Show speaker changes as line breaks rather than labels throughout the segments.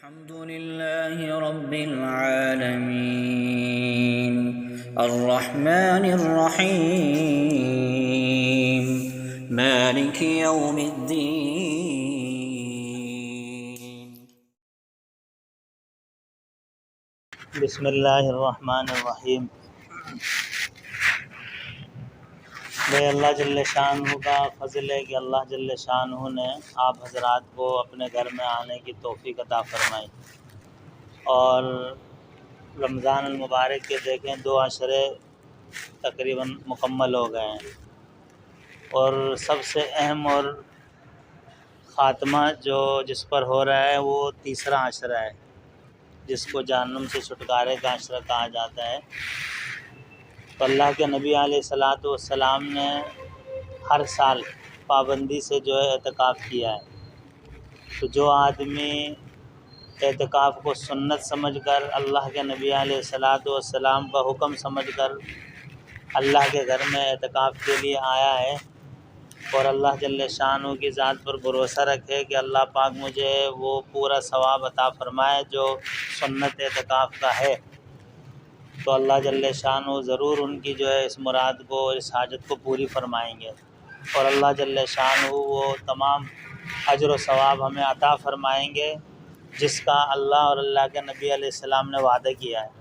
الحمد لله رب العالمين الرحمن الرحيم مالك يوم الدين
بسم اللہ الرحمن الرحیم۔ بے اللہ جل شانہ کا فضل ہے کہ اللہ جل شانہ نے آپ حضرات کو اپنے گھر میں آنے کی توفیق عطا فرمائی، اور رمضان المبارک کے دیکھیں 2 عشرے تقریباً مکمل ہو گئے ہیں، اور سب سے اہم اور خاتمہ جس پر ہو رہا ہے وہ تیسرا عشرہ ہے، جس کو جہنم سے چھٹکارے کا عشرہ کہا جاتا ہے۔ تو اللہ کے نبی علیہ والسلام نے ہر سال پابندی سے اعتکاف کیا ہے۔ تو جو آدمی اعتکاف کو سنت سمجھ کر، اللہ کے نبی علیہ والسلام کا حکم سمجھ کر اللہ کے گھر میں اعتکاف کے لیے آیا ہے، اور اللہ جل شانہ کی ذات پر بھروسہ رکھے کہ اللہ پاک مجھے وہ پورا ثواب عطا فرمائے جو سنت اعتکاف کا ہے، تو اللہ جل شانہ ضرور ان کی اس مراد کو، اس حاجت کو پوری فرمائیں گے، اور اللہ جل شانہ وہ تمام اجر و ثواب ہمیں عطا فرمائیں گے جس کا اللہ اور اللہ کے نبی علیہ السلام نے وعدہ کیا ہے۔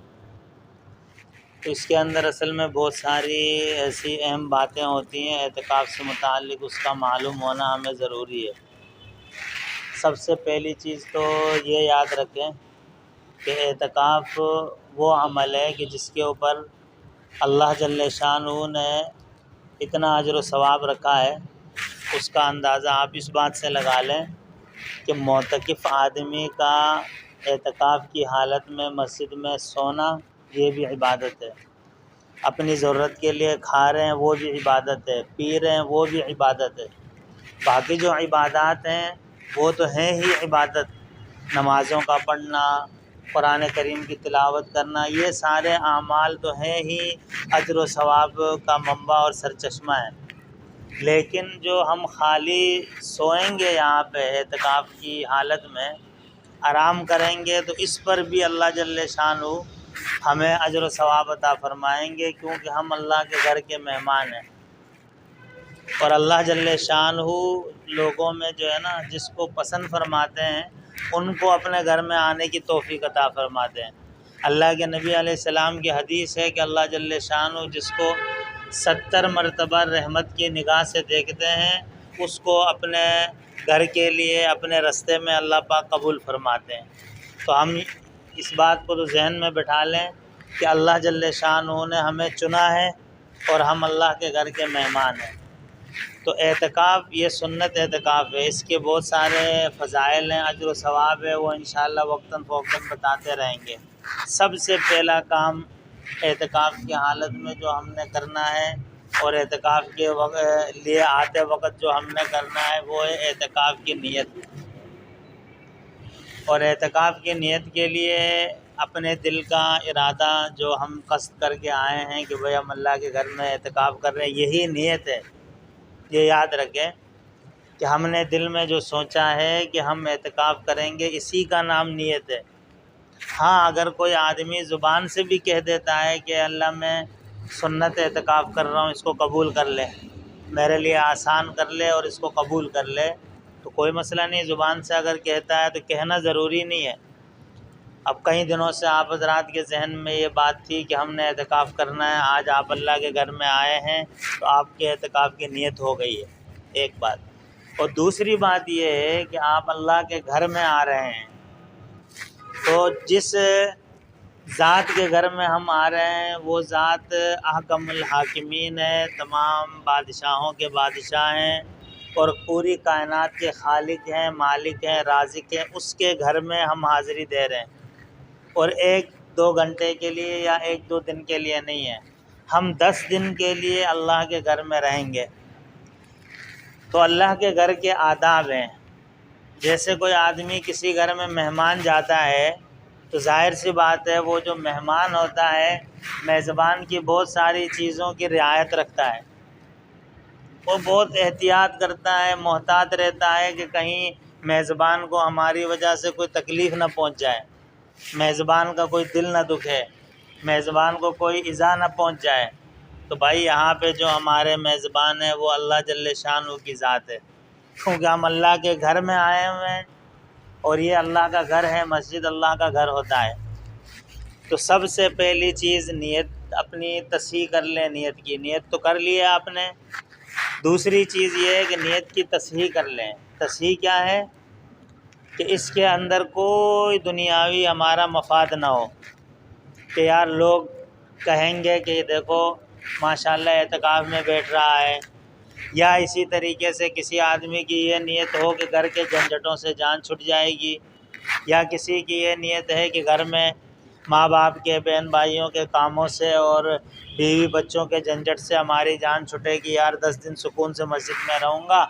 تو اس کے اندر اصل میں بہت ساری ایسی اہم باتیں ہوتی ہیں اعتکاف سے متعلق، اس کا معلوم ہونا ہمیں ضروری ہے۔ سب سے پہلی چیز تو یہ یاد رکھیں کہ اعتکاف وہ عمل ہے کہ جس کے اوپر اللہ جل شانہ نے اتنا اجر و ثواب رکھا ہے، اس کا اندازہ آپ اس بات سے لگا لیں کہ معتکف آدمی کا اعتکاف کی حالت میں مسجد میں سونا یہ بھی عبادت ہے، اپنی ضرورت کے لیے کھا رہے ہیں وہ بھی عبادت ہے، پی رہے ہیں وہ بھی عبادت ہے۔ باقی جو عبادات ہیں وہ تو ہیں ہی عبادت، نمازوں کا پڑھنا، قرآن کریم کی تلاوت کرنا، یہ سارے اعمال تو ہیں ہی اجر و ثواب کا منبع اور سرچشمہ ہے۔ لیکن جو ہم خالی سوئیں گے یہاں پہ اعتکاف کی حالت میں آرام کریں گے، تو اس پر بھی اللہ جل شانہ ہمیں اجر و ثواب عطا فرمائیں گے، کیونکہ ہم اللہ کے گھر کے مہمان ہیں، اور اللہ جل شانہ لوگوں میں جس کو پسند فرماتے ہیں ان کو اپنے گھر میں آنے کی توفیق عطا فرماتے ہیں۔ اللہ کے نبی علیہ السلام کی حدیث ہے کہ اللہ جل شانہ جس کو 70 مرتبہ رحمت کی نگاہ سے دیکھتے ہیں اس کو اپنے گھر کے لیے، اپنے رستے میں اللہ پاک قبول فرماتے ہیں۔ تو ہم اس بات کو تو ذہن میں بٹھا لیں کہ اللہ جل شانہ نے ہمیں چنا ہے اور ہم اللہ کے گھر کے مہمان ہیں۔ تو اعتکاف یہ سنت اعتکاف ہے، اس کے بہت سارے فضائل ہیں، اجر و ثواب ہے، وہ انشاءاللہ وقتاً فوقتاً بتاتے رہیں گے۔ سب سے پہلا کام اعتکاف کی حالت میں جو ہم نے کرنا ہے، اور اعتکاف کے لیے آتے وقت جو ہم نے کرنا ہے، وہ ہے اعتکاف کی نیت۔ اور اعتکاف کی نیت کے لیے اپنے دل کا ارادہ جو ہم قصد کر کے آئے ہیں کہ بھئی ہم اللہ کے گھر میں اعتکاف کر رہے ہیں، یہی نیت ہے۔ یہ یاد رکھیں کہ ہم نے دل میں جو سوچا ہے کہ ہم اعتکاف کریں گے، اسی کا نام نیت ہے۔ ہاں، اگر کوئی آدمی زبان سے بھی کہہ دیتا ہے کہ اللہ میں سنت اعتکاف کر رہا ہوں، اس کو قبول کر لے، میرے لیے آسان کر لے اور اس کو قبول کر لے، تو کوئی مسئلہ نہیں، زبان سے اگر کہتا ہے تو کہنا ضروری نہیں ہے۔ اب کئی دنوں سے آپ حضرات کے ذہن میں یہ بات تھی کہ ہم نے اعتکاف کرنا ہے، آج آپ اللہ کے گھر میں آئے ہیں تو آپ کے اعتکاف کی نیت ہو گئی ہے، ایک بات۔ اور دوسری بات یہ ہے کہ آپ اللہ کے گھر میں آ رہے ہیں، تو جس ذات کے گھر میں ہم آ رہے ہیں وہ ذات احکم الحاکمین ہے، تمام بادشاہوں کے بادشاہ ہیں، اور پوری کائنات کے خالق ہیں، مالک ہیں، رازق ہیں، اس کے گھر میں ہم حاضری دے رہے ہیں، اور 1-2 گھنٹے کے لیے یا 1-2 دن کے لیے نہیں ہے، ہم 10 دن کے لیے اللہ کے گھر میں رہیں گے۔ تو اللہ کے گھر کے آداب ہیں، جیسے کوئی آدمی کسی گھر میں مہمان جاتا ہے تو ظاہر سی بات ہے وہ جو مہمان ہوتا ہے میزبان کی بہت ساری چیزوں کی رعایت رکھتا ہے، وہ بہت احتیاط کرتا ہے، محتاط رہتا ہے کہ کہیں میزبان کو ہماری وجہ سے کوئی تکلیف نہ پہنچ جائے، میزبان کا کوئی دل نہ دکھے، میزبان کو کوئی ایذا نہ پہنچ جائے، تو بھائی یہاں پہ جو ہمارے میزبان ہیں وہ اللہ جل شانہ کی ذات ہے، کیونکہ ہم اللہ کے گھر میں آئے ہوئے ہیں اور یہ اللہ کا گھر ہے، مسجد اللہ کا گھر ہوتا ہے۔ تو سب سے پہلی چیز نیت اپنی تصحیح کر لیں، نیت تو کر لی ہے آپ نے۔ دوسری چیز یہ ہے کہ نیت کی تصحیح کر لیں۔ تصحیح کیا ہے؟ کہ اس کے اندر کوئی دنیاوی ہمارا مفاد نہ ہو، کہ یار لوگ کہیں گے کہ یہ دیکھو ماشاءاللہ اعتکاف میں بیٹھ رہا ہے، یا اسی طریقے سے کسی آدمی کی یہ نیت ہو کہ گھر کے جھنجھٹوں سے جان چھٹ جائے گی، یا کسی کی یہ نیت ہے کہ گھر میں ماں باپ کے، بہن بھائیوں کے کاموں سے اور بیوی بچوں کے جھنجھٹ سے ہماری جان چھٹے گی، یار 10 دن سکون سے مسجد میں رہوں گا،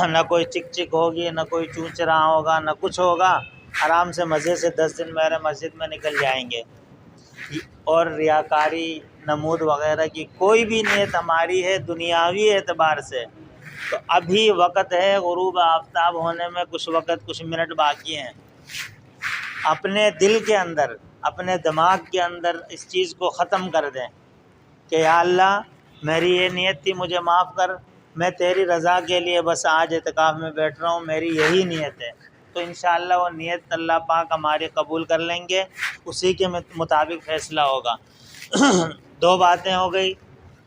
نہ کوئی چک چک ہوگی، نہ کوئی چونچ رہا ہوگا، نہ کچھ ہوگا، آرام سے مزے سے 10 دن میرے مسجد میں نکل جائیں گے۔ اور ریاکاری، نمود وغیرہ کی کوئی بھی نیت ہماری ہے دنیاوی اعتبار سے، تو ابھی وقت ہے، غروب آفتاب ہونے میں کچھ وقت، کچھ منٹ باقی ہیں۔ اپنے دل کے اندر، اپنے دماغ کے اندر اس چیز کو ختم کر دیں کہ یا اللہ میری یہ نیت تھی، مجھے معاف کر، میں تیری رضا کے لیے بس آج اعتکاف میں بیٹھ رہا ہوں، میری یہی نیت ہے۔ تو انشاءاللہ وہ نیت اللہ پاک ہماری قبول کر لیں گے، اسی کے مطابق فیصلہ ہوگا۔ 2 باتیں ہو گئی،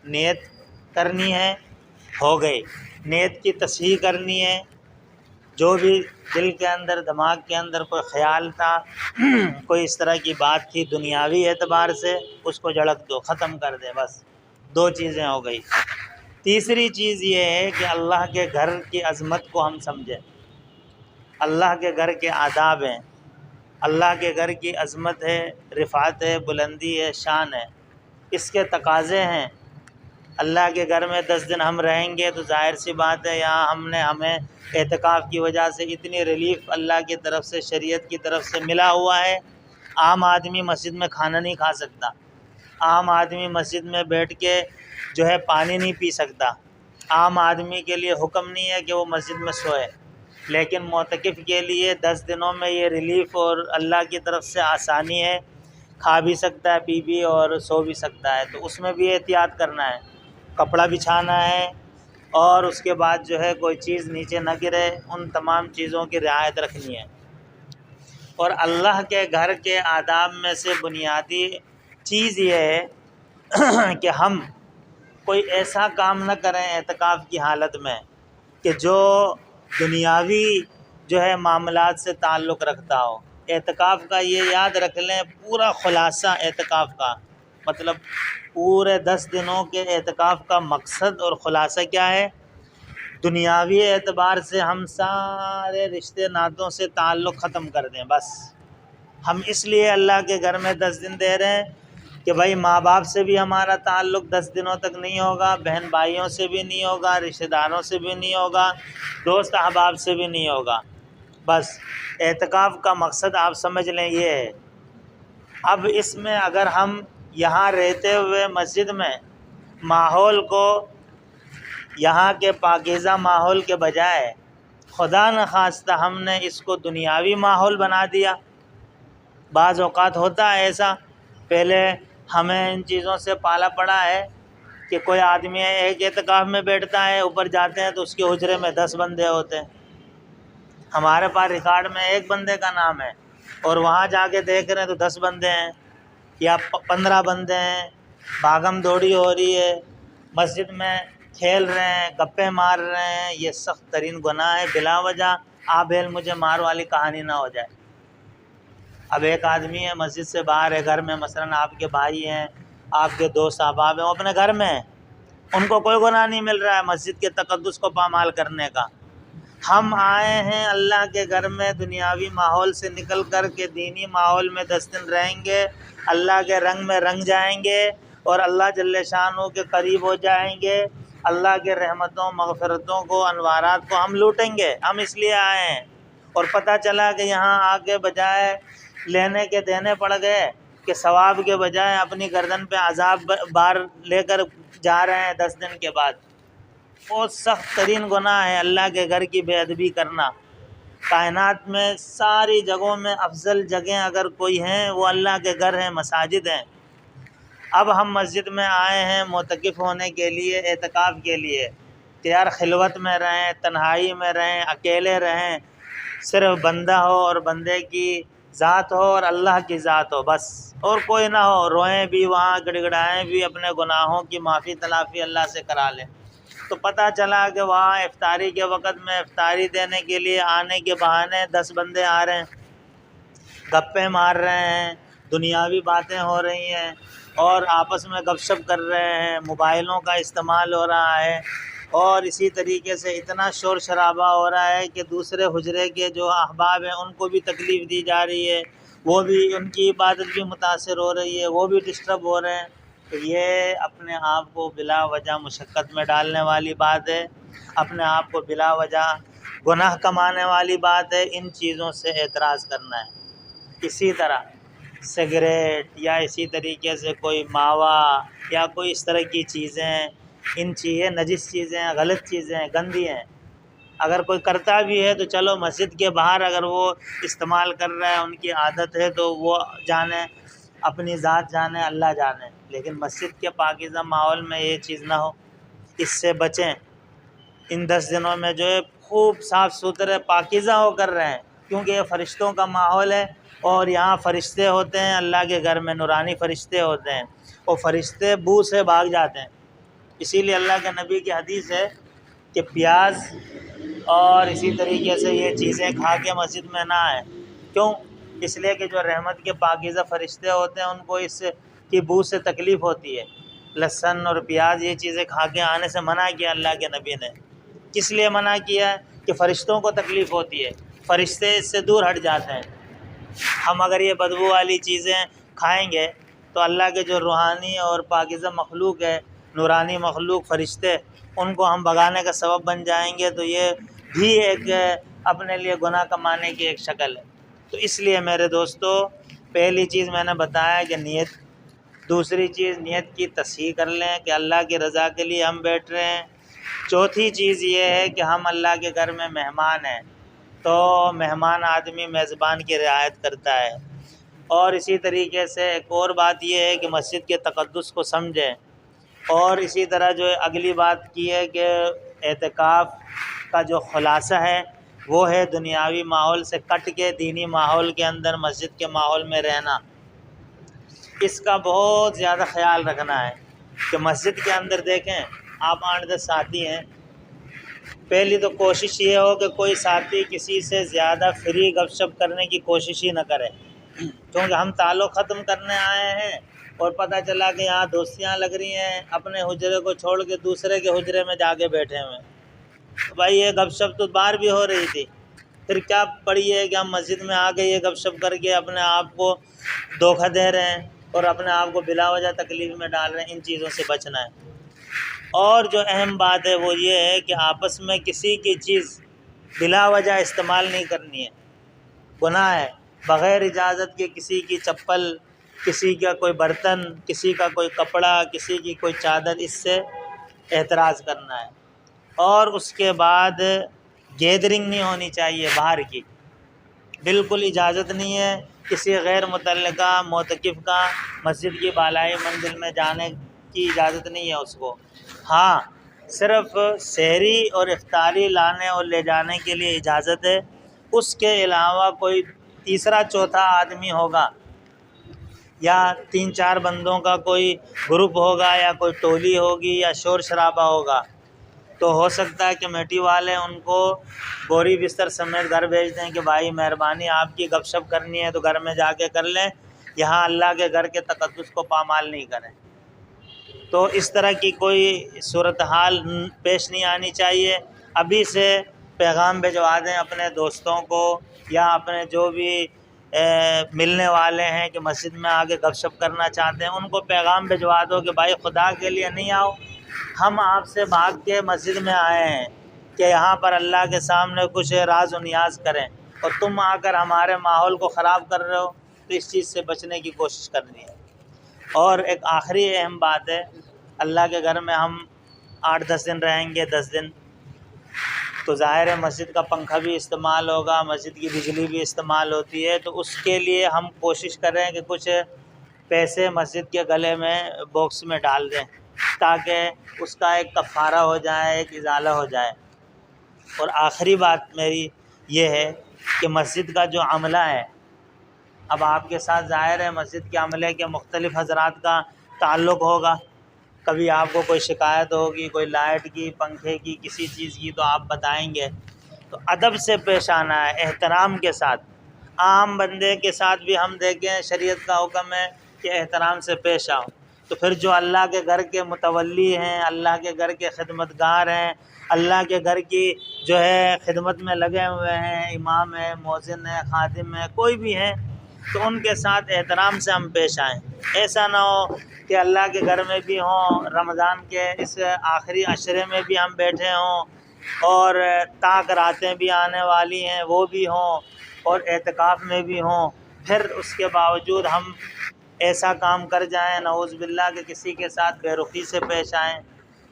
نیت کرنی ہے، ہو گئی، نیت کی تصحیح کرنی ہے، جو بھی دل کے اندر، دماغ کے اندر کوئی خیال تھا، کوئی اس طرح کی بات تھی دنیاوی اعتبار سے، اس کو جھڑک دو، ختم کر دے، بس 2 چیزیں ہو گئی۔ تیسری چیز یہ ہے کہ اللہ کے گھر کی عظمت کو ہم سمجھیں، اللہ کے گھر کے آداب ہیں، اللہ کے گھر کی عظمت ہے، رفعت ہے، بلندی ہے، شان ہے، اس کے تقاضے ہیں۔ اللہ کے گھر میں 10 دن ہم رہیں گے تو ظاہر سی بات ہے یہاں ہمیں اعتکاف کی وجہ سے اتنی ریلیف اللہ کی طرف سے، شریعت کی طرف سے ملا ہوا ہے۔ عام آدمی مسجد میں کھانا نہیں کھا سکتا، عام آدمی مسجد میں بیٹھ کے جو ہے پانی نہیں پی سکتا، عام آدمی کے لیے حکم نہیں ہے کہ وہ مسجد میں سوئے، لیکن معتکف کے لیے 10 دنوں میں یہ ریلیف اور اللہ کی طرف سے آسانی ہے، کھا بھی سکتا ہے، پی بھی اور سو بھی سکتا ہے۔ تو اس میں بھی احتیاط کرنا ہے، کپڑا بچھانا ہے، اور اس کے بعد جو ہے کوئی چیز نیچے نہ گرے، ان تمام چیزوں کی رعایت رکھنی ہے۔ اور اللہ کے گھر کے آداب میں سے بنیادی چیز یہ ہے کہ ہم کوئی ایسا کام نہ کریں اعتکاف کی حالت میں کہ جو دنیاوی جو ہے معاملات سے تعلق رکھتا ہو۔ اعتکاف کا یہ یاد رکھ لیں، پورا خلاصہ اعتکاف کا مطلب پورے 10 دنوں کے اعتکاف کا مقصد اور خلاصہ کیا ہے؟ دنیاوی اعتبار سے ہم سارے رشتے ناتوں سے تعلق ختم کر دیں۔ بس ہم اس لیے اللہ کے گھر میں 10 دن دے رہے ہیں کہ بھائی ماں باپ سے بھی ہمارا تعلق 10 دنوں تک نہیں ہوگا، بہن بھائیوں سے بھی نہیں ہوگا، رشتہ داروں سے بھی نہیں ہوگا، دوست احباب سے بھی نہیں ہوگا۔ بس اعتکاف کا مقصد آپ سمجھ لیں یہ ہے۔ اب اس میں اگر ہم یہاں رہتے ہوئے مسجد میں ماحول کو، یہاں کے پاکیزہ ماحول کے بجائے خدا نخواستہ ہم نے اس کو دنیاوی ماحول بنا دیا، بعض اوقات ہوتا ہے ایسا، پہلے ہمیں ان چیزوں سے پالا پڑا ہے کہ کوئی آدمی ایک اعتکاف میں بیٹھتا ہے، اوپر جاتے ہیں تو اس کے حجرے میں 10 بندے ہوتے ہیں، ہمارے پاس ریکارڈ میں 1 بندے کا نام ہے، اور وہاں جا کے دیکھ رہے ہیں تو 10 بندے ہیں یا 15 بندے ہیں، بھاگم دوڑی ہو رہی ہے، مسجد میں کھیل رہے ہیں، گپے مار رہے ہیں۔ یہ سخت ترین گناہ ہے، بلا وجہ آ بیل مجھے مار والی کہانی نہ ہو جائے۔ اب ایک آدمی ہے مسجد سے باہر ہے، گھر میں مثلاً آپ کے بھائی ہیں، آپ کے دوست احباب ہیں، وہ اپنے گھر میں ہیں، ان کو کوئی گناہ نہیں مل رہا ہے مسجد کے تقدس کو پامال کرنے کا۔ ہم آئے ہیں اللہ کے گھر میں دنیاوی ماحول سے نکل کر کے دینی ماحول میں 10 دن رہیں گے، اللہ کے رنگ میں رنگ جائیں گے اور اللہ جل شانہ کے قریب ہو جائیں گے، اللہ کے رحمتوں، مغفرتوں کو، انوارات کو ہم لوٹیں گے۔ ہم اس لیے آئے ہیں، اور پتہ چلا کہ یہاں آگے بجائے لینے کے دینے پڑ گئے کہ ثواب کے بجائے اپنی گردن پہ عذاب بار لے کر جا رہے ہیں 10 دن کے بعد۔ بہت سخت ترین گناہ ہے اللہ کے گھر کی بے ادبی کرنا۔ کائنات میں ساری جگہوں میں افضل جگہیں اگر کوئی ہیں وہ اللہ کے گھر ہیں، مساجد ہیں۔ اب ہم مسجد میں آئے ہیں معتکف ہونے کے لیے، اعتکاف کے لیے کہ یار خلوت میں رہیں، تنہائی میں رہیں، اکیلے رہیں، صرف بندہ ہو اور بندے کی ذات ہو اور اللہ کی ذات ہو، بس اور کوئی نہ ہو، روئیں بھی وہاں، گڑ گڑائیں بھی، اپنے گناہوں کی معافی تلافی اللہ سے کرا لیں۔ تو پتہ چلا کہ وہاں افطاری کے وقت میں افطاری دینے کے لیے آنے کے بہانے 10 بندے آ رہے ہیں، گپیں مار رہے ہیں، دنیاوی باتیں ہو رہی ہیں اور آپس میں گپ شپ کر رہے ہیں، موبائلوں کا استعمال ہو رہا ہے، اور اسی طریقے سے اتنا شور شرابہ ہو رہا ہے کہ دوسرے حجرے کے جو احباب ہیں ان کو بھی تکلیف دی جا رہی ہے، وہ بھی، ان کی عبادت بھی متاثر ہو رہی ہے، وہ بھی ڈسٹرب ہو رہے ہیں۔ تو یہ اپنے آپ کو بلا وجہ مشقت میں ڈالنے والی بات ہے، اپنے آپ کو بلا وجہ گناہ کمانے والی بات ہے۔ ان چیزوں سے اعتراض کرنا ہے۔ اسی طرح سگریٹ یا اسی طریقے سے کوئی ماوا یا کوئی اس طرح کی چیزیں، ان چیزیں نجس چیزیں، غلط چیزیں، گندی ہیں۔ اگر کوئی کرتا بھی ہے تو چلو مسجد کے باہر اگر وہ استعمال کر رہا ہے، ان کی عادت ہے تو وہ جانے، اپنی ذات جانے، اللہ جانے، لیکن مسجد کے پاکیزہ ماحول میں یہ چیز نہ ہو، اس سے بچیں۔ ان 10 دنوں میں جو ہے خوب صاف ستھرے پاکیزہ ہو کر رہے ہیں، کیونکہ یہ فرشتوں کا ماحول ہے اور یہاں فرشتے ہوتے ہیں، اللہ کے گھر میں نورانی فرشتے ہوتے ہیں، اور فرشتے بو سے بھاگ جاتے ہیں۔ اسی لیے اللہ کے نبی کی حدیث ہے کہ پیاز اور اسی طریقے سے یہ چیزیں کھا کے مسجد میں نہ آئیں۔ کیوں؟ اس لیے کہ جو رحمت کے پاکیزہ فرشتے ہوتے ہیں ان کو اس کی بو سے تکلیف ہوتی ہے۔ لہسن اور پیاز یہ چیزیں کھا کے آنے سے منع کیا اللہ کے نبی نے۔ کس لیے منع کیا ہے؟ کہ فرشتوں کو تکلیف ہوتی ہے، فرشتے اس سے دور ہٹ جاتے ہیں۔ ہم اگر یہ بدبو والی چیزیں کھائیں گے تو اللہ کے جو روحانی اور پاکیزہ مخلوق ہے، نورانی مخلوق فرشتے، ان کو ہم بھگانے کا سبب بن جائیں گے، تو یہ بھی ایک اپنے لیے گناہ کمانے کی ایک شکل ہے۔ تو اس لیے میرے دوستو، پہلی چیز میں نے بتایا کہ نیت، دوسری چیز نیت کی تصحیح کر لیں کہ اللہ کی رضا کے لیے ہم بیٹھ رہے ہیں۔ چوتھی چیز یہ ہے کہ ہم اللہ کے گھر میں مہمان ہیں، تو مہمان آدمی میزبان کی رعایت کرتا ہے۔ اور اسی طریقے سے ایک اور بات یہ ہے کہ مسجد کے تقدس کو سمجھیں، اور اسی طرح جو اگلی بات کی ہے کہ اعتکاف کا جو خلاصہ ہے وہ ہے دنیاوی ماحول سے کٹ کے دینی ماحول کے اندر مسجد کے ماحول میں رہنا۔ اس کا بہت زیادہ خیال رکھنا ہے کہ مسجد کے اندر دیکھیں آپ 8-10 ساتھی ہیں، پہلی تو کوشش یہ ہو کہ کوئی ساتھی کسی سے زیادہ فری گپ شپ کرنے کی کوشش ہی نہ کرے، کیونکہ ہم تعلق ختم کرنے آئے ہیں اور پتہ چلا کہ یہاں دوستیاں لگ رہی ہیں، اپنے حجرے کو چھوڑ کے دوسرے کے حجرے میں جا کے بیٹھے ہوئے ہیں۔ بھائی یہ گپ شپ تو باہر بھی ہو رہی تھی، پھر کیا پڑی ہے کہ ہم مسجد میں آ کے یہ گپ شپ کر کے اپنے آپ کو دھوکہ دے رہے ہیں اور اپنے آپ کو بلا وجہ تکلیف میں ڈال رہے ہیں۔ ان چیزوں سے بچنا ہے۔ اور جو اہم بات ہے وہ یہ ہے کہ آپس میں کسی کی چیز بلا وجہ استعمال نہیں کرنی ہے، گناہ ہے۔ بغیر اجازت کے کسی کی چپل، کسی کا کوئی برتن، کسی کا کوئی کپڑا، کسی کی کوئی چادر، اس سے اعتراض کرنا ہے۔ اور اس کے بعد گیدرنگ نہیں ہونی چاہیے باہر کی، بالکل اجازت نہیں ہے کسی غیر متعلقہ معتکف کا مسجد کی بالائی منزل میں جانے کی اجازت نہیں ہے اس کو۔ ہاں صرف سحری اور افطاری لانے اور لے جانے کے لیے اجازت ہے، اس کے علاوہ کوئی تیسرا چوتھا آدمی ہوگا یا 3-4 بندوں کا کوئی گروپ ہوگا یا کوئی ٹولی ہوگی یا شور شرابہ ہوگا، تو ہو سکتا ہے کمیٹی والے ان کو بوری بستر سمیت گھر بھیج دیں کہ بھائی مہربانی آپ کی گپ شپ کرنی ہے تو گھر میں جا کے کر لیں، یہاں اللہ کے گھر کے تقدس کو پامال نہیں کریں۔ تو اس طرح کی کوئی صورتحال پیش نہیں آنی چاہیے۔ ابھی سے پیغام بھجوا دیں اپنے دوستوں کو یا اپنے جو بھی ملنے والے ہیں کہ مسجد میں آ کے گپ شپ کرنا چاہتے ہیں، ان کو پیغام بھجوا دو کہ بھائی خدا کے لیے نہیں آؤ، ہم آپ سے بھاگ کے مسجد میں آئے ہیں کہ یہاں پر اللہ کے سامنے کچھ راز و نیاز کریں، اور تم آ کر ہمارے ماحول کو خراب کر رہے ہو۔ تو اس چیز سے بچنے کی کوشش کرنی ہے۔ اور ایک آخری اہم بات ہے، اللہ کے گھر میں ہم 8-10 دن رہیں گے، 10 دن، تو ظاہر ہے مسجد کا پنکھا بھی استعمال ہوگا، مسجد کی بجلی بھی استعمال ہوتی ہے، تو اس کے لیے ہم کوشش کریں کہ کچھ پیسے مسجد کے گلے میں باکس میں ڈال دیں تاکہ اس کا ایک کفارہ ہو جائے، ایک ازالہ ہو جائے۔ اور آخری بات میری یہ ہے کہ مسجد کا جو عملہ ہے، اب آپ کے ساتھ ظاہر ہے مسجد کے عملے کے مختلف حضرات کا تعلق ہوگا، کبھی آپ کو کوئی شکایت ہوگی، کوئی لائٹ کی، پنکھے کی، کسی چیز کی، تو آپ بتائیں گے۔ تو ادب سے پیش آنا ہے، احترام کے ساتھ۔ عام بندے کے ساتھ بھی ہم دیکھیں شریعت کا حکم ہے کہ احترام سے پیش آؤ، تو پھر جو اللہ کے گھر کے متولی ہیں، اللہ کے گھر کے خدمتگار ہیں، اللہ کے گھر کی جو ہے خدمت میں لگے ہوئے ہیں، امام ہے، مؤذن ہے، خادم ہے، کوئی بھی ہیں، تو ان کے ساتھ احترام سے ہم پیش آئیں۔ ایسا نہ ہو کہ اللہ کے گھر میں بھی ہوں، رمضان کے اس آخری عشرے میں بھی ہم بیٹھے ہوں، اور تاک راتیں بھی آنے والی ہیں وہ بھی ہوں، اور اعتکاف میں بھی ہوں، پھر اس کے باوجود ہم ایسا کام کر جائیں نعوذ باللہ کہ کسی کے ساتھ بے رخی سے پیش آئیں،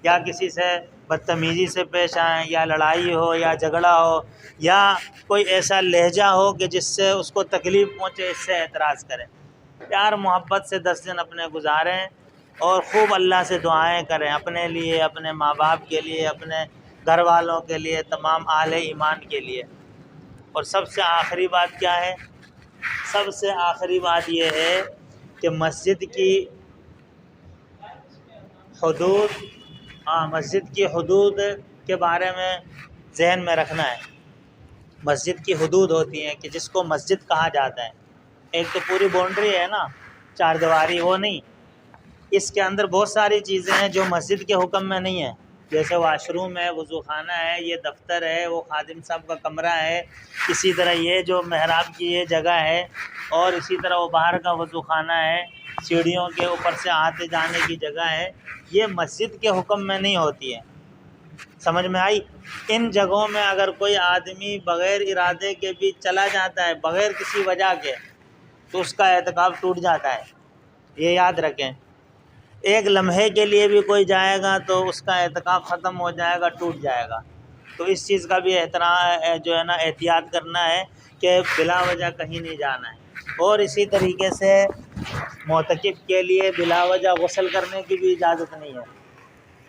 یا کسی سے بدتمیزی سے پیش آئیں، یا لڑائی ہو، یا جھگڑا ہو، یا کوئی ایسا لہجہ ہو کہ جس سے اس کو تکلیف پہنچے، اس سے اعتراض کریں۔ پیار محبت سے 10 دن اپنے گزاریں، اور خوب اللہ سے دعائیں کریں، اپنے لیے، اپنے ماں باپ کے لیے، اپنے گھر والوں کے لیے، تمام اہل ایمان کے لیے۔ اور سب سے آخری بات کیا ہے؟ سب سے آخری بات یہ ہے کہ مسجد کی حدود کے بارے میں ذہن میں رکھنا ہے۔ مسجد کی حدود ہوتی ہیں کہ جس کو مسجد کہا جاتا ہے، ایک تو پوری باؤنڈری ہے نا، 4 دیواری، وہ نہیں، اس کے اندر بہت ساری چیزیں ہیں جو مسجد کے حکم میں نہیں ہیں، جیسے واش روم ہے، وضو خانہ ہے، یہ دفتر ہے، وہ خادم صاحب کا کمرہ ہے، اسی طرح یہ جو محراب کی یہ جگہ ہے، اور اسی طرح وہ باہر کا وضو خانہ ہے، سیڑھیوں کے اوپر سے آتے جانے کی جگہ ہے، یہ مسجد کے حکم میں نہیں ہوتی ہے۔ سمجھ میں آئی؟ ان جگہوں میں اگر کوئی آدمی بغیر ارادے کے بھی چلا جاتا ہے، بغیر کسی وجہ کے، تو اس کا اعتکاف ٹوٹ جاتا ہے، یہ یاد رکھیں۔ ایک لمحے کے لیے بھی کوئی جائے گا تو اس کا اعتکاف ختم ہو جائے گا، ٹوٹ جائے گا۔ تو اس چیز کا بھی جو ہے نا احتیاط کرنا ہے کہ بلا وجہ کہیں نہیں جانا ہے۔ اور اسی طریقے سے معتکف کے لیے بلا وجہ غسل کرنے کی بھی اجازت نہیں ہے،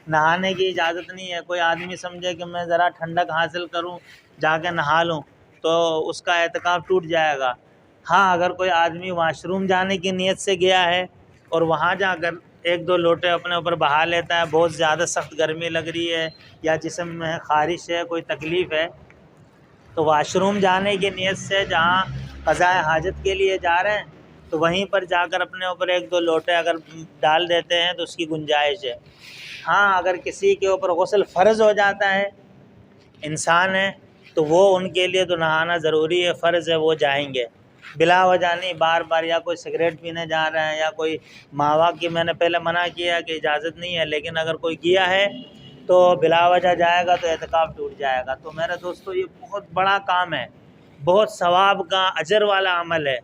نہانے کی اجازت نہیں ہے۔ کوئی آدمی سمجھے کہ میں ذرا ٹھنڈک حاصل کروں، جا کے نہا لوں، تو اس کا اعتکاف ٹوٹ جائے گا۔ ہاں، اگر کوئی آدمی واش روم جانے کی نیت سے گیا ہے اور وہاں جا کر 1-2 لوٹے اپنے اوپر بہا لیتا ہے، بہت زیادہ سخت گرمی لگ رہی ہے، یا جسم میں خارش ہے، کوئی تکلیف ہے، تو واش روم جانے کی نیت سے جہاں قضاء حاجت کے لیے جا رہے ہیں، تو وہیں پر جا کر اپنے اوپر 1-2 لوٹے اگر ڈال دیتے ہیں تو اس کی گنجائش ہے۔ ہاں، اگر کسی کے اوپر غسل فرض ہو جاتا ہے، انسان ہے، تو وہ ان کے لیے تو نہانا ضروری ہے، فرض ہے، وہ جائیں گے بلا وجہ نہیں، بار بار، یا کوئی سگریٹ پینے جا رہے ہیں، یا کوئی ماوا کی، میں نے پہلے منع کیا کہ اجازت نہیں ہے، لیکن اگر کوئی گیا ہے تو بلا وجہ جائے گا تو اعتکاف ٹوٹ جائے گا۔ تو میرے دوستو، یہ بہت بڑا کام ہے، بہت ثواب کا، اجر والا عمل ہے۔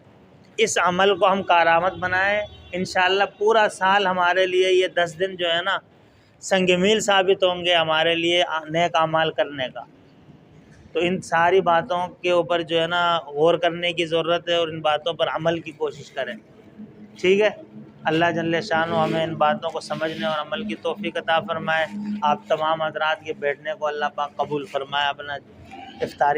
اس عمل کو ہم کارآمد بنائیں، انشاءاللہ پورا سال ہمارے لیے یہ 10 دن جو ہے نا سنگ میل ثابت ہوں گے ہمارے لیے نیک اعمال کرنے کا۔ تو ان ساری باتوں کے اوپر جو ہے نا غور کرنے کی ضرورت ہے، اور ان باتوں پر عمل کی کوشش کریں، ٹھیک ہے؟ اللہ جل شانہ ہمیں ان باتوں کو سمجھنے اور عمل کی توفیق عطا فرمائے۔ آپ تمام حضرات کے بیٹھنے کو اللہ پاک قبول فرمائے۔ اپنا افطاری